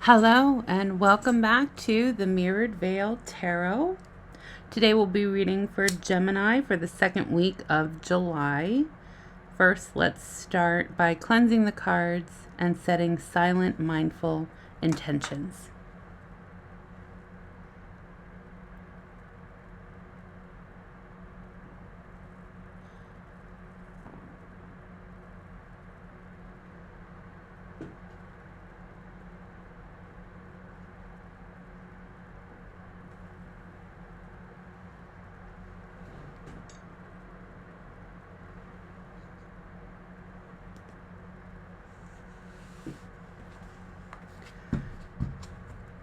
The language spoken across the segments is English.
Hello and welcome back to the Mirrored Veil Tarot. Today we'll be reading for Gemini for the second week of July. First, let's start by cleansing the cards and setting silent, mindful intentions.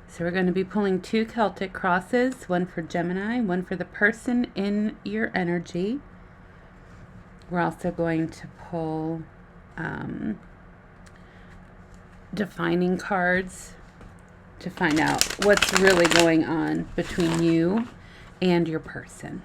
So we're going to be pulling two Celtic crosses, one for Gemini, one for the person in your energy. We're also going to pull defining cards to find out what's really going on between you and your person.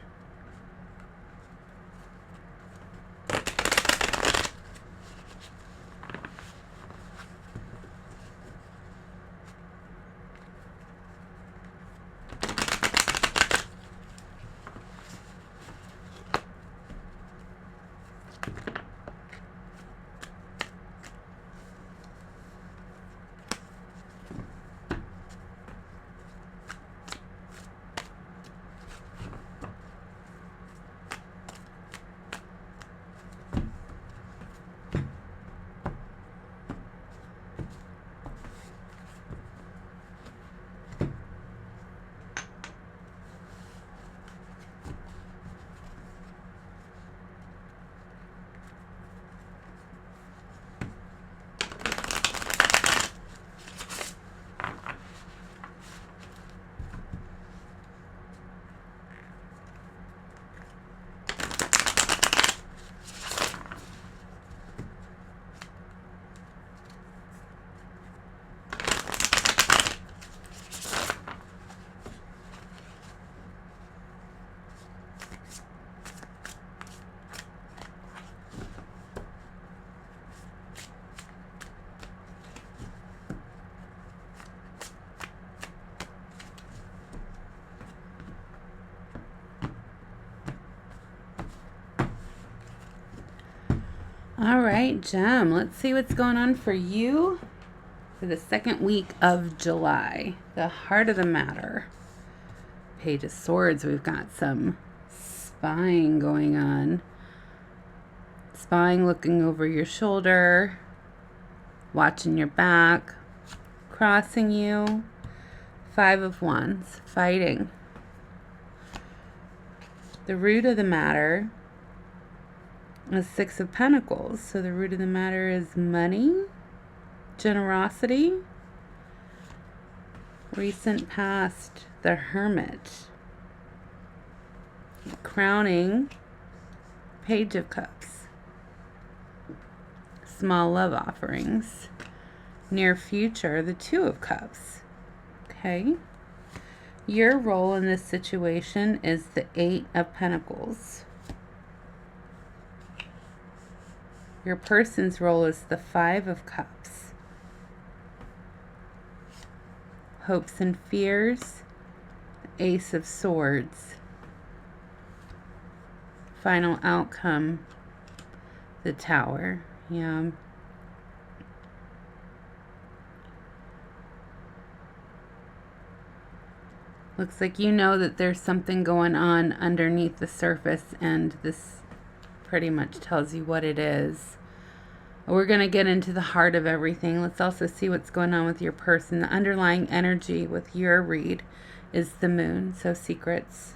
All right, Gem, let's see what's going on for you for the second week of July. The heart of the matter. Page of Swords, we've got some spying going on. Spying, looking over your shoulder, watching your back, crossing you. Five of Wands, fighting. The root of the matter is Six of Pentacles. So the root of the matter is money, generosity, recent past, the Hermit, crowning, Page of Cups, small love offerings, near future, the Two of Cups. Okay. Your role in this situation is the Eight of Pentacles. Your person's role is the Five of Cups. Hopes and fears, Ace of Swords. Final outcome, the Tower. Yeah. Looks like you know that there's something going on underneath the surface, and this pretty much tells you what it is. We're going to get into the heart of everything. Let's also see what's going on with your person. The underlying energy with your read is the Moon. So secrets,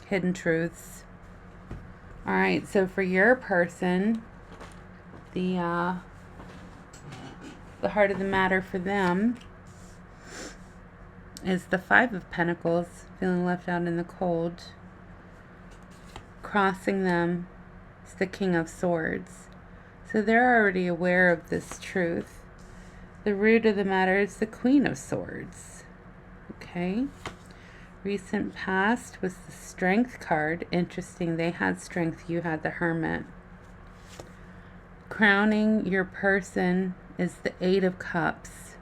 hidden truths. All right, so for your person, the heart of the matter for them is the Five of Pentacles, feeling left out in the cold. Crossing them is the King of Swords. So they're already aware of this truth. The root of the matter is the Queen of Swords. Okay. Recent past was the Strength card. Interesting. They had strength. You had the Hermit. Crowning your person is the Eight of Cups.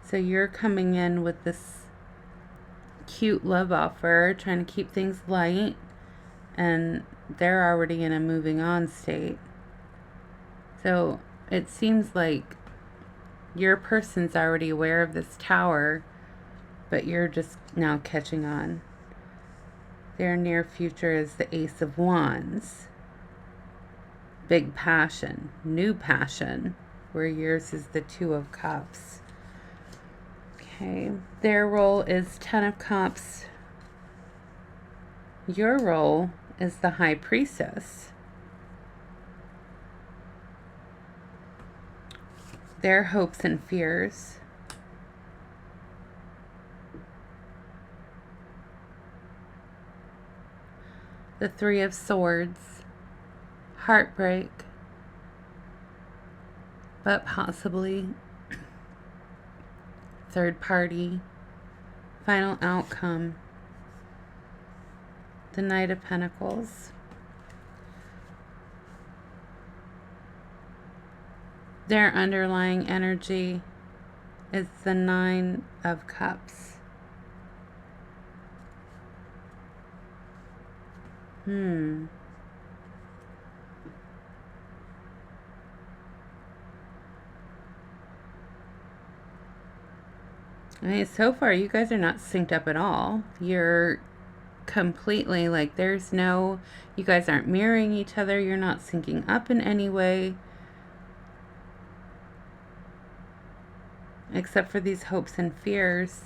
So you're coming in with this cute love offer, trying to keep things light, and they're already in a moving on state. So it seems like your person's already aware of this Tower, but you're just now catching on. Their near future is the Ace of Wands. Big passion, new passion, where yours is the Two of Cups. Okay, their role is Ten of Cups. Your role is the High Priestess. Their hopes and fears. The Three of Swords. Heartbreak, but possibly third party, final outcome. The Knight of Pentacles. Their underlying energy is the Nine of Cups. I mean, so far you guys are not synced up at all. You're completely like, there's no, you guys aren't mirroring each other. You're not syncing up in any way, except for these hopes and fears.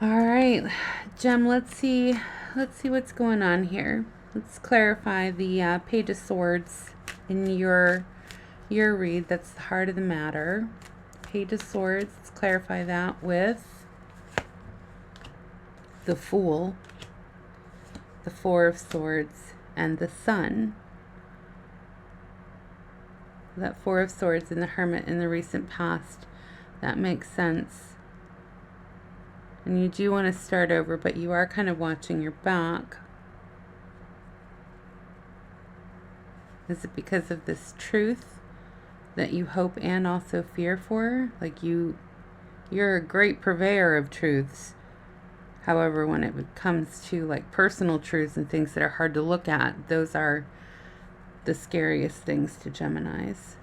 All right, Gem, let's see what's going on here. Let's clarify the Page of Swords in your read. That's the heart of the matter. Page of Swords, let's clarify that with the Fool, the Four of Swords, and the Sun. That Four of Swords and the Hermit in the recent past. That makes sense. And you do want to start over, but you are kind of watching your back. Is it because of this truth that you hope and also fear for? Like you're a great purveyor of truths. However, when it comes to like personal truths and things that are hard to look at, those are the scariest things to Geminis.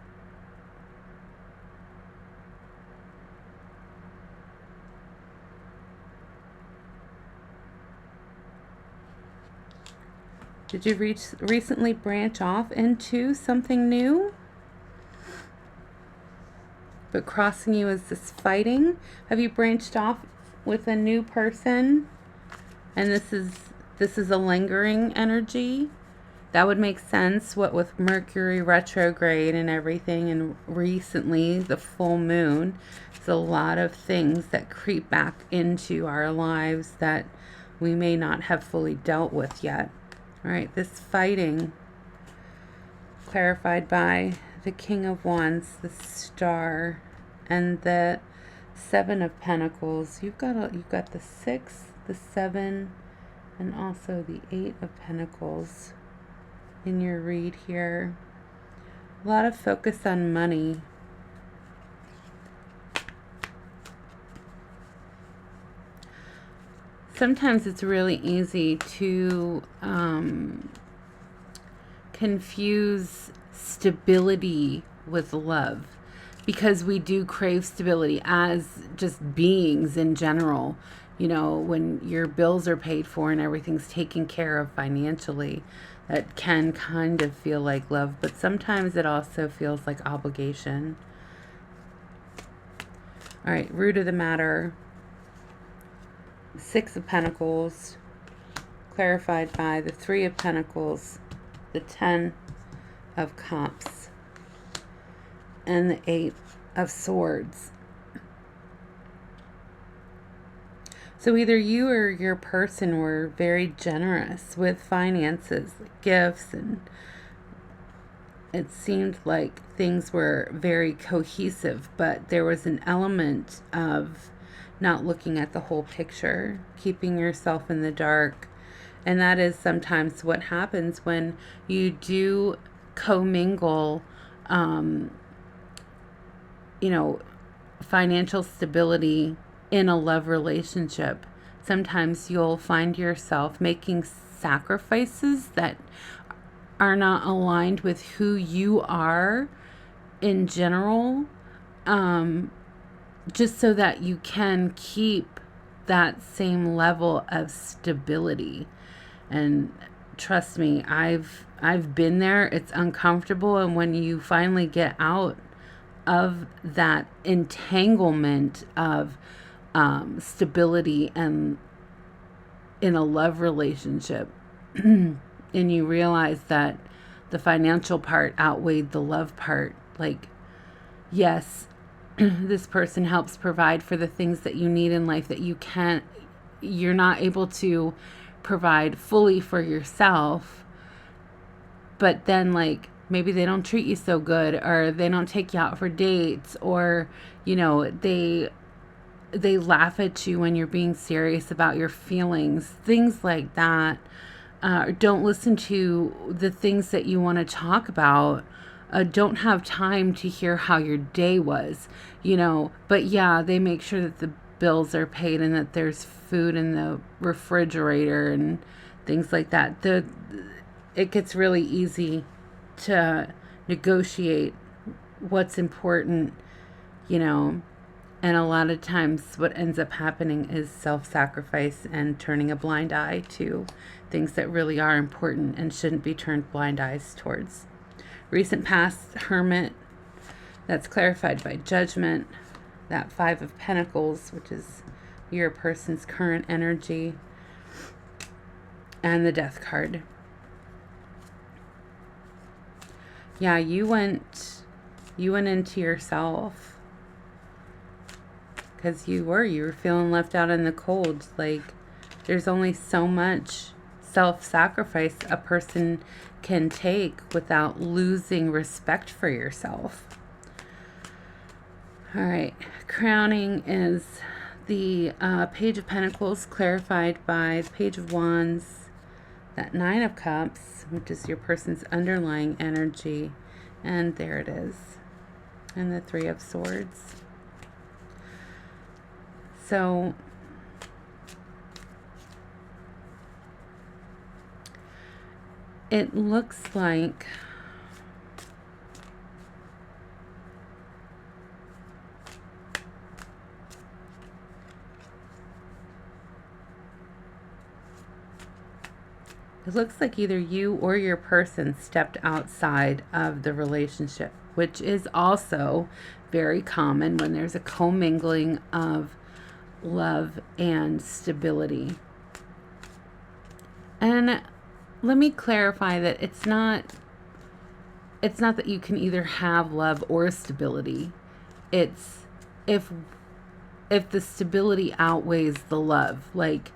Did you recently branch off into something new? But crossing you is this fighting. Have you branched off with a new person? And this is a lingering energy. That would make sense, what with Mercury retrograde and everything, and recently the full moon. There's a lot of things that creep back into our lives that we may not have fully dealt with yet. All right, this fighting clarified by the King of Wands, the Star, and the Seven of Pentacles. You've got the Six, the Seven, and also the Eight of Pentacles in your read here. A lot of focus on money. Sometimes it's really easy to confuse stability with love, because we do crave stability as just beings in general. You know, when your bills are paid for and everything's taken care of financially, that can kind of feel like love, but sometimes it also feels like obligation. All right, root of the matter. Six of Pentacles, clarified by the Three of Pentacles, the Ten of Cups, and the Eight of Swords. So either you or your person were very generous with finances, gifts, and it seemed like things were very cohesive, but there was an element of not looking at the whole picture, keeping yourself in the dark, And that is sometimes what happens when you do commingle, um, you know, financial stability in a love relationship. Sometimes you'll find yourself making sacrifices that are not aligned with who you are in general, um, just so that you can keep that same level of stability. And trust me, I've been there. It's uncomfortable, and when you finally get out of that entanglement of stability and in a love relationship, and you realize that the financial part outweighed the love part, like, yes, this person helps provide for the things that you need in life that you're not able to provide fully for yourself. But then, like, maybe they don't treat you so good, or they don't take you out for dates, or, they laugh at you when you're being serious about your feelings, things like that. Don't listen to the things that you want to talk about. Don't have time to hear how your day was, But yeah, they make sure that the bills are paid and that there's food in the refrigerator and things like that. It gets really easy to negotiate what's important, and a lot of times what ends up happening is self-sacrifice and turning a blind eye to things that really are important and shouldn't be turned blind eyes towards. Recent past, Hermit, that's clarified by Judgment. That Five of Pentacles, which is your person's current energy. And the Death card. Yeah, you went into yourself. Because you were feeling left out in the cold. Like, there's only so much self-sacrifice a person can take without losing respect for yourself. All right, crowning is the Page of Pentacles, clarified by the Page of Wands, that Nine of Cups, which is your person's underlying energy, and there it is, and the Three of Swords. So it looks like either you or your person stepped outside of the relationship, which is also very common when there's a commingling of love and stability. And let me clarify that it's not that you can either have love or stability. It's if the stability outweighs the love, like,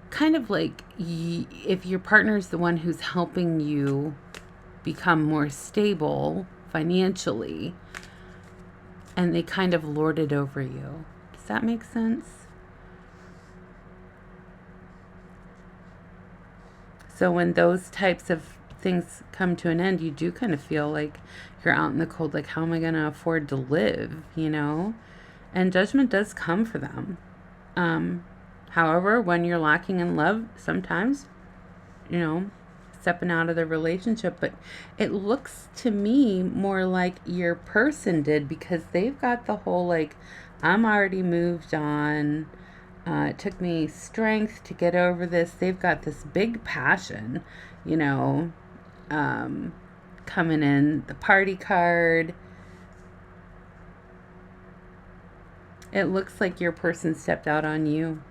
kind of like if your partner is the one who's helping you become more stable financially, and they kind of lord it over you. Does that make sense? So when those types of things come to an end, you do kind of feel like you're out in the cold, like, how am I going to afford to live, And Judgment does come for them. However, when you're lacking in love, sometimes, stepping out of the relationship. But it looks to me more like your person did, because they've got the whole, like, I'm already moved on. It took me strength to get over this. They've got this big passion, coming in. The party card. It looks like your person stepped out on you.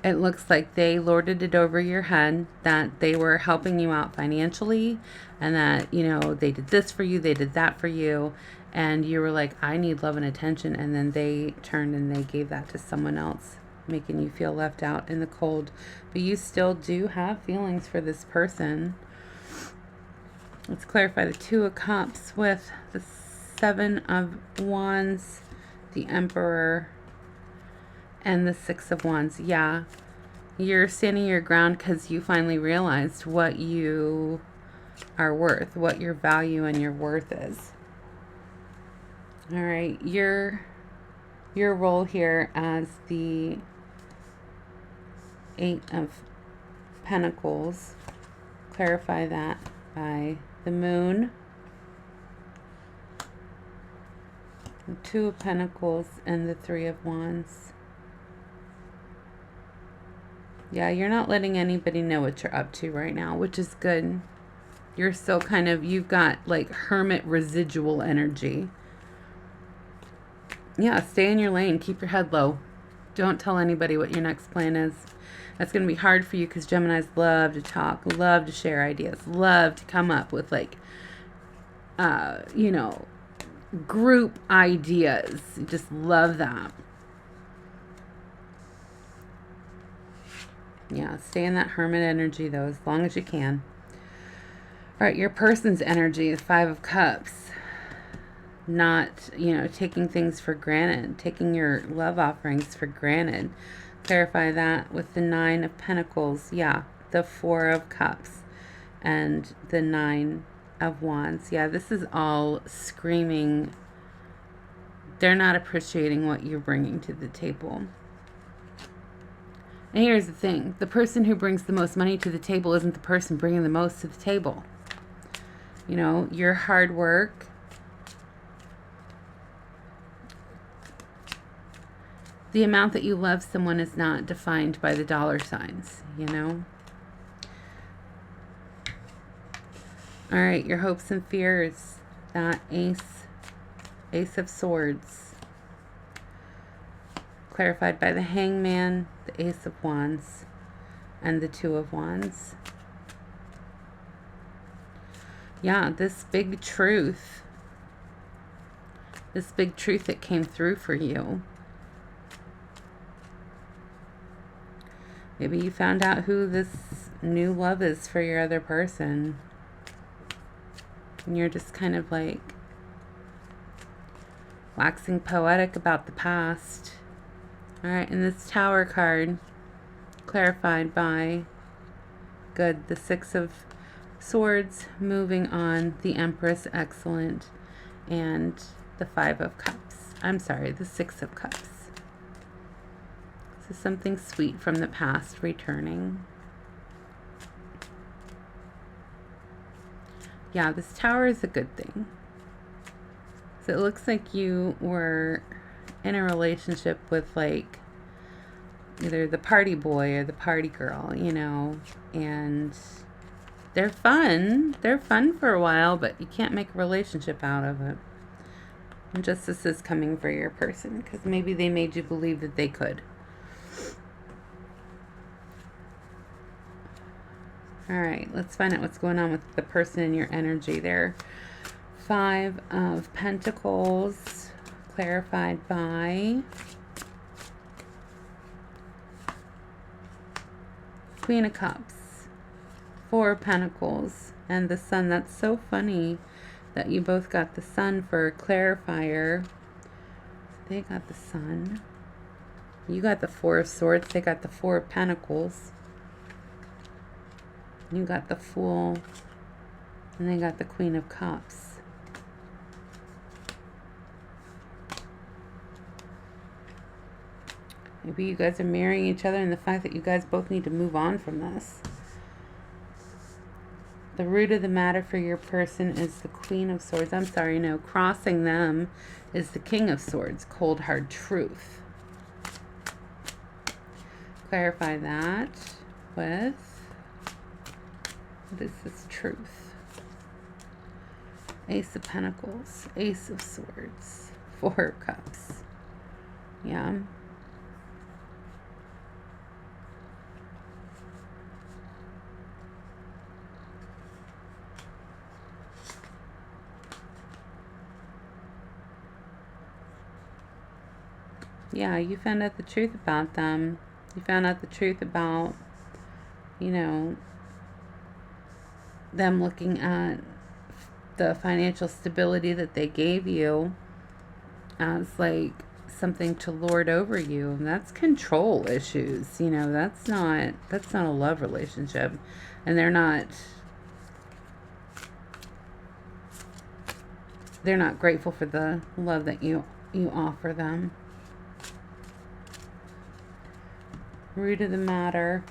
It looks like they lorded it over your head, that they were helping you out financially, and that, they did this for you, they did that for you, and you were like, I need love and attention, and then they turned and they gave that to someone else, making you feel left out in the cold. But you still do have feelings for this person. Let's clarify the Two of Cups with the Seven of Wands, the Emperor, and the Six of Wands. Yeah, You're standing your ground because you finally realized what you are worth, what your value and your worth is. All right, your role here as the Eight of Pentacles, clarify that by the Moon, the Two of Pentacles, and the Three of Wands. Yeah, you're not letting anybody know what you're up to right now, which is good. You're still kind of, you've got like hermit residual energy. Yeah, stay in your lane. Keep your head low. Don't tell anybody what your next plan is. That's going to be hard for you because Geminis love to talk, love to share ideas, love to come up with like, you know, group ideas. Just love that. Yeah, stay in that hermit energy though, as long as you can. All right, your person's energy is Five of Cups. Not, you know, taking things for granted, taking your love offerings for granted. Clarify that with the Nine of Pentacles. Yeah, the Four of Cups and the Nine of Wands. Yeah, this is all screaming. They're not appreciating what you're bringing to the table. And here's the thing. The person who brings the most money to the table isn't the person bringing the most to the table. You know, your hard work, the amount that you love someone is not defined by the dollar signs, you know? All right, your hopes and fears, that Ace of Swords, clarified by the Hangman, the Ace of Wands, and the Two of Wands. Yeah, this big truth that came through for you. Maybe you found out who this new love is for your other person. And you're just kind of like waxing poetic about the past. All right, and this Tower card, clarified by, good, the Six of Swords, moving on, the Empress, excellent, and the Five of Cups. I'm sorry, the Six of Cups. This is something sweet from the past returning. Yeah, this Tower is a good thing. So it looks like you were in a relationship with like either the party boy or the party girl, you know, and they're fun for a while, but you can't make a relationship out of it. And justice is coming for your person because maybe they made you believe that they could. All right, let's find out what's going on with the person in your energy there. Five of Pentacles, clarified by Queen of Cups, Four of Pentacles, and the Sun. That's so funny that you both got the Sun for a clarifier. They got the Sun. You got the Four of Swords. They got the Four of Pentacles. You got the Fool. And they got the Queen of Cups. Maybe you guys are marrying each other, and the fact that you guys both need to move on from this. The root of the matter for your person is the Queen of Swords. I'm sorry, no. Crossing them is the King of Swords. Cold, hard truth. Clarify that with, what is this truth? Ace of Pentacles, Ace of Swords, Four of Cups. Yeah. Yeah, you found out the truth about them. You found out the truth about, you know, them looking at the financial stability that they gave you as like something to lord over you. And that's control issues. You know, that's not a love relationship. And they're not grateful for the love that you offer them. Root of the matter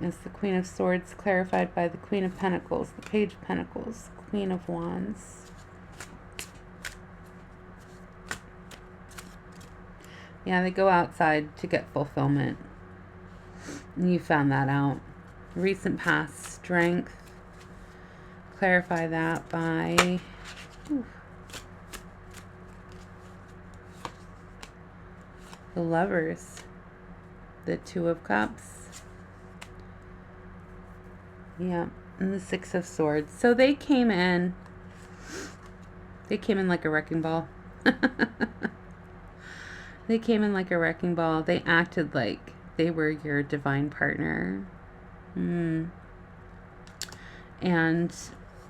is the Queen of Swords, clarified by the Queen of Pentacles, the Page of Pentacles, Queen of Wands. Yeah, they go outside to get fulfillment. And you found that out. Recent past strength. Clarify that by the Lovers, the Two of Cups. Yeah, and the Six of Swords. So they came in like a wrecking ball. They came in like a wrecking ball. They acted like they were your divine partner. And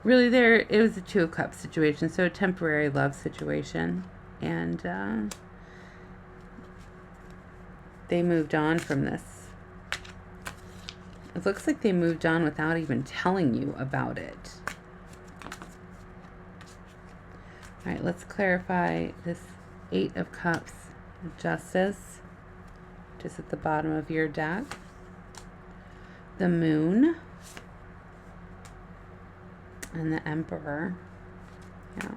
really it was a Two of Cups situation, so a temporary love situation. And they moved on from this. It looks like they moved on without even telling you about it. All right, let's clarify this Eight of Cups. Justice, just at the bottom of your deck. The Moon. And the Emperor. Yeah.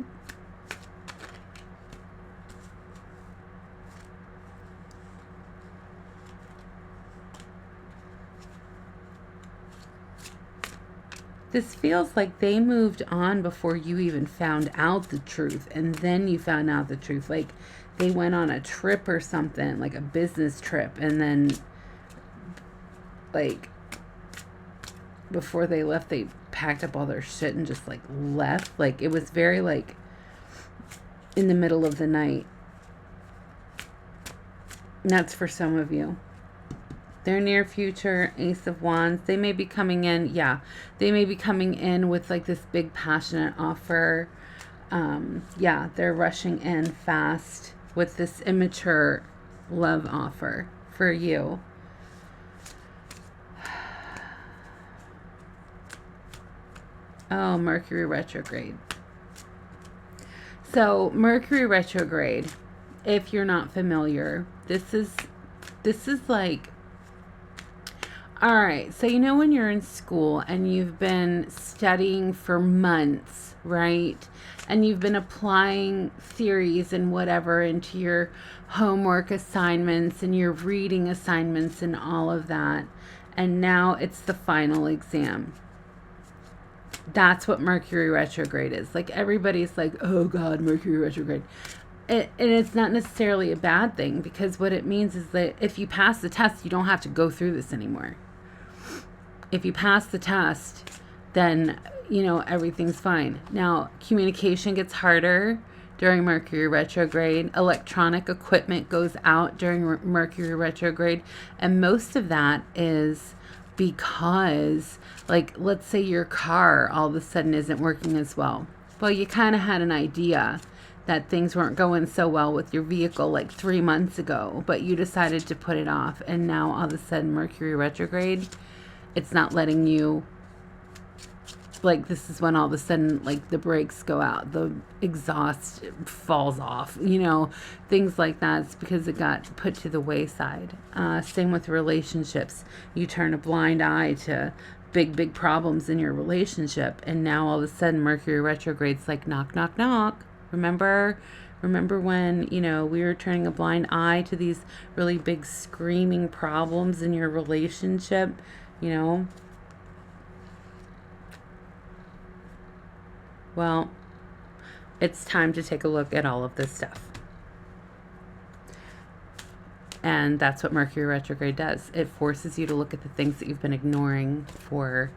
This feels like they moved on before you even found out the truth, and then you found out the truth. Like they went on a trip or something, like a business trip, and then like before they left, they packed up all their shit and just like left. Like it was very like in the middle of the night. And that's for some of you. Their near future, Ace of Wands, they may be coming in, they may be coming in with like this big passionate offer. They're rushing in fast with this immature love offer for you. Oh, Mercury retrograde. So Mercury retrograde, if you're not familiar, this is like, all right, so you know when you're in school and you've been studying for months, right? And you've been applying theories and whatever into your homework assignments and your reading assignments and all of that. And now it's the final exam. That's what Mercury retrograde is. Like everybody's like, oh God, Mercury retrograde. And it's not necessarily a bad thing, because what it means is that if you pass the test, you don't have to go through this anymore. If you pass the test, then, you know, everything's fine. Now, communication gets harder during Mercury retrograde. Electronic equipment goes out during Mercury retrograde. And most of that is because, like, let's say your car all of a sudden isn't working as well. Well, you kind of had an idea that things weren't going so well with your vehicle like 3 months ago, but you decided to put it off. And now all of a sudden Mercury retrograde, it's not letting you, like, this is when all of a sudden, like, the brakes go out, the exhaust falls off, you know, things like that. It's because it got put to the wayside. Same with relationships. You turn a blind eye to big problems in your relationship, and now all of a sudden Mercury retrograde's like, knock, knock, knock. Remember when, you know, we were turning a blind eye to these really big screaming problems in your relationship, you know? Well, it's time to take a look at all of this stuff. And that's what Mercury retrograde does. It forces you to look at the things that you've been ignoring for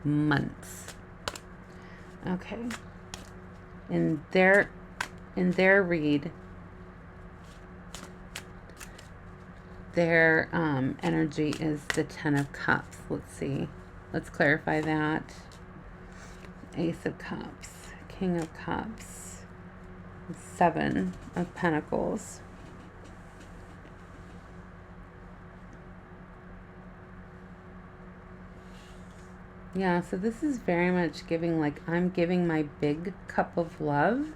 months. Okay. In their read, their energy is the Ten of Cups. Let's see. Let's clarify that. Ace of Cups, King of Cups, Seven of Pentacles. Yeah, so this is very much giving, like, I'm giving my big cup of love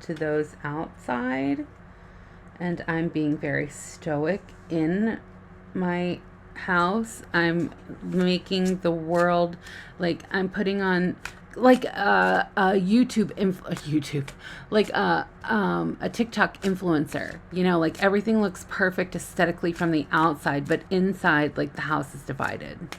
to those outside, and I'm being very stoic in my house. I'm making the world, like, I'm putting on like a YouTube, like a TikTok influencer, you know, like everything looks perfect aesthetically from the outside, but inside, like, the house is divided.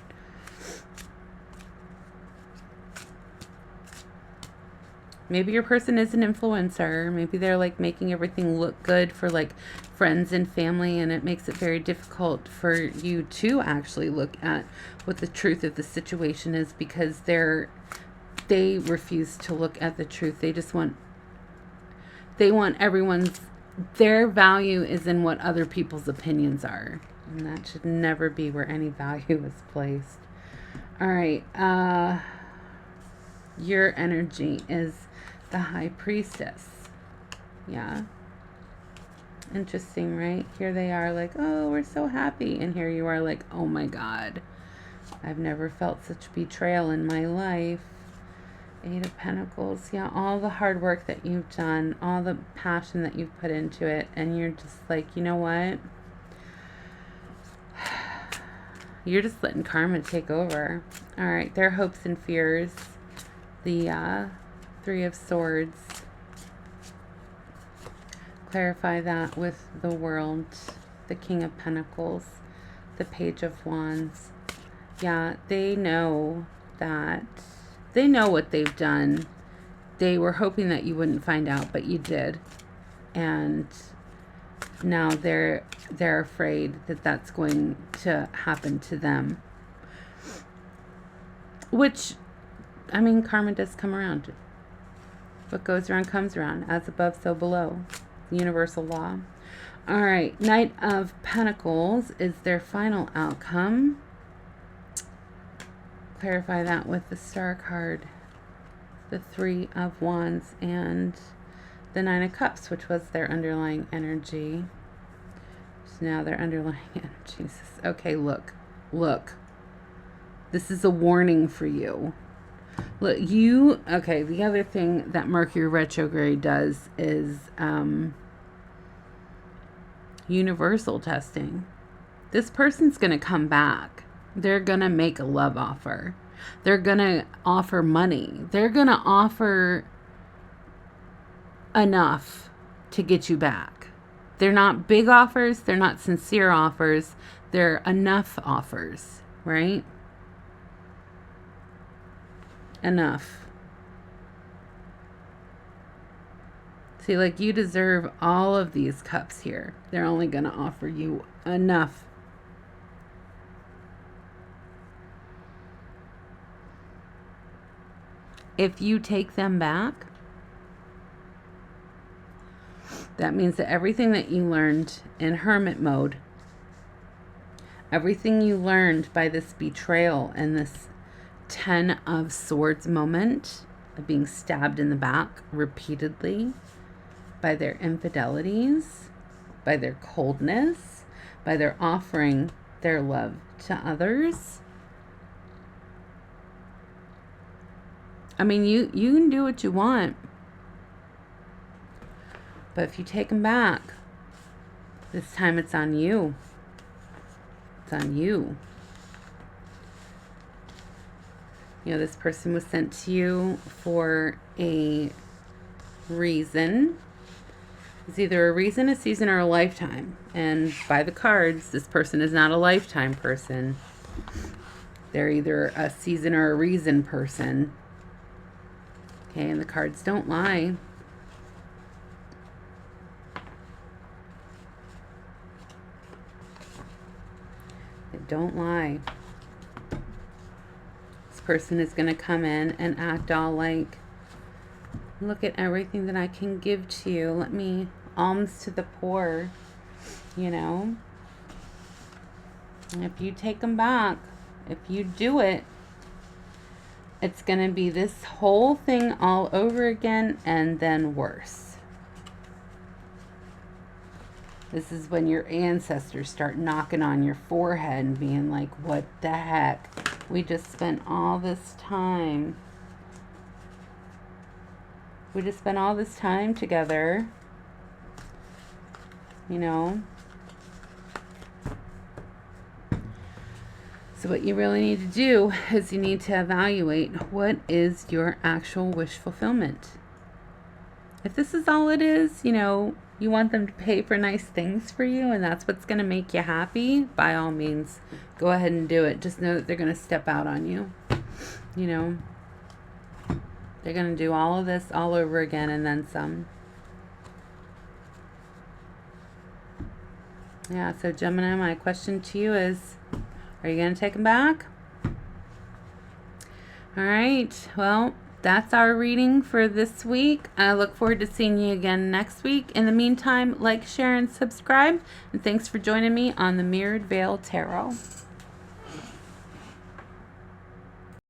Maybe your person is an influencer. Maybe they're like making everything look good for like friends and family, and it makes it very difficult for you to actually look at what the truth of the situation is, because they refuse to look at the truth. They want everyone's, their value is in what other people's opinions are. And that should never be where any value is placed. All right. Your energy is the High Priestess. Yeah. Interesting, right? Here they are like, oh, we're so happy. And here you are like, oh my God, I've never felt such betrayal in my life. Eight of Pentacles. Yeah, all the hard work that you've done, all the passion that you've put into it. And you're just like, you know what? You're just letting karma take over. All right, their hopes and fears. The Three of Swords. Clarify that with the World. The King of Pentacles. The Page of Wands. Yeah, they know that. They know what they've done. They were hoping that you wouldn't find out, but you did. And now they're afraid that that's going to happen to them. Which, I mean, karma does come around. What goes around comes around. As above, so below. Universal law. All right. Knight of Pentacles is their final outcome. Clarify that with the Star card. The Three of Wands and the Nine of Cups, which was their underlying energy. So now their underlying energy. Okay, look. This is a warning for you. Look, okay, the other thing that Mercury retrograde does is universal testing. This person's going to come back. They're going to make a love offer. They're going to offer money. They're going to offer enough to get you back. They're not big offers. They're not sincere offers. They're enough offers, right? Enough. See, like, you deserve all of these cups here. They're only going to offer you enough. If you take them back, that means that everything that you learned in hermit mode, everything you learned by this betrayal and this 10 of Swords moment of being stabbed in the back repeatedly by their infidelities, by their coldness, by their offering their love to others. I mean, you can do what you want, but if you take them back, this time it's on you. It's on you. You know, this person was sent to you for a reason. It's either a reason, a season, or a lifetime. And by the cards, this person is not a lifetime person. They're either a season or a reason person. Okay, and the cards don't lie. They don't lie. This person is going to come in and act all like, look at everything that I can give to you. Let me alms to the poor, you know. And if you take them back, if you do it, it's going to be this whole thing all over again and then worse. This is when your ancestors start knocking on your forehead and being like, what the heck? We just spent all this time. We just spent all this time together. You know? So what you really need to do is you need to evaluate what is your actual wish fulfillment. If this is all it is, you know, you want them to pay for nice things for you and that's what's going to make you happy, by all means, go ahead and do it. Just know that they're going to step out on you. You know, they're going to do all of this all over again and then some. Yeah, so Gemini, my question to you is, are you going to take them back? All right, well, that's our reading for this week. I look forward to seeing you again next week. In the meantime, like, share, and subscribe. And thanks for joining me on the Mirrored Veil Tarot.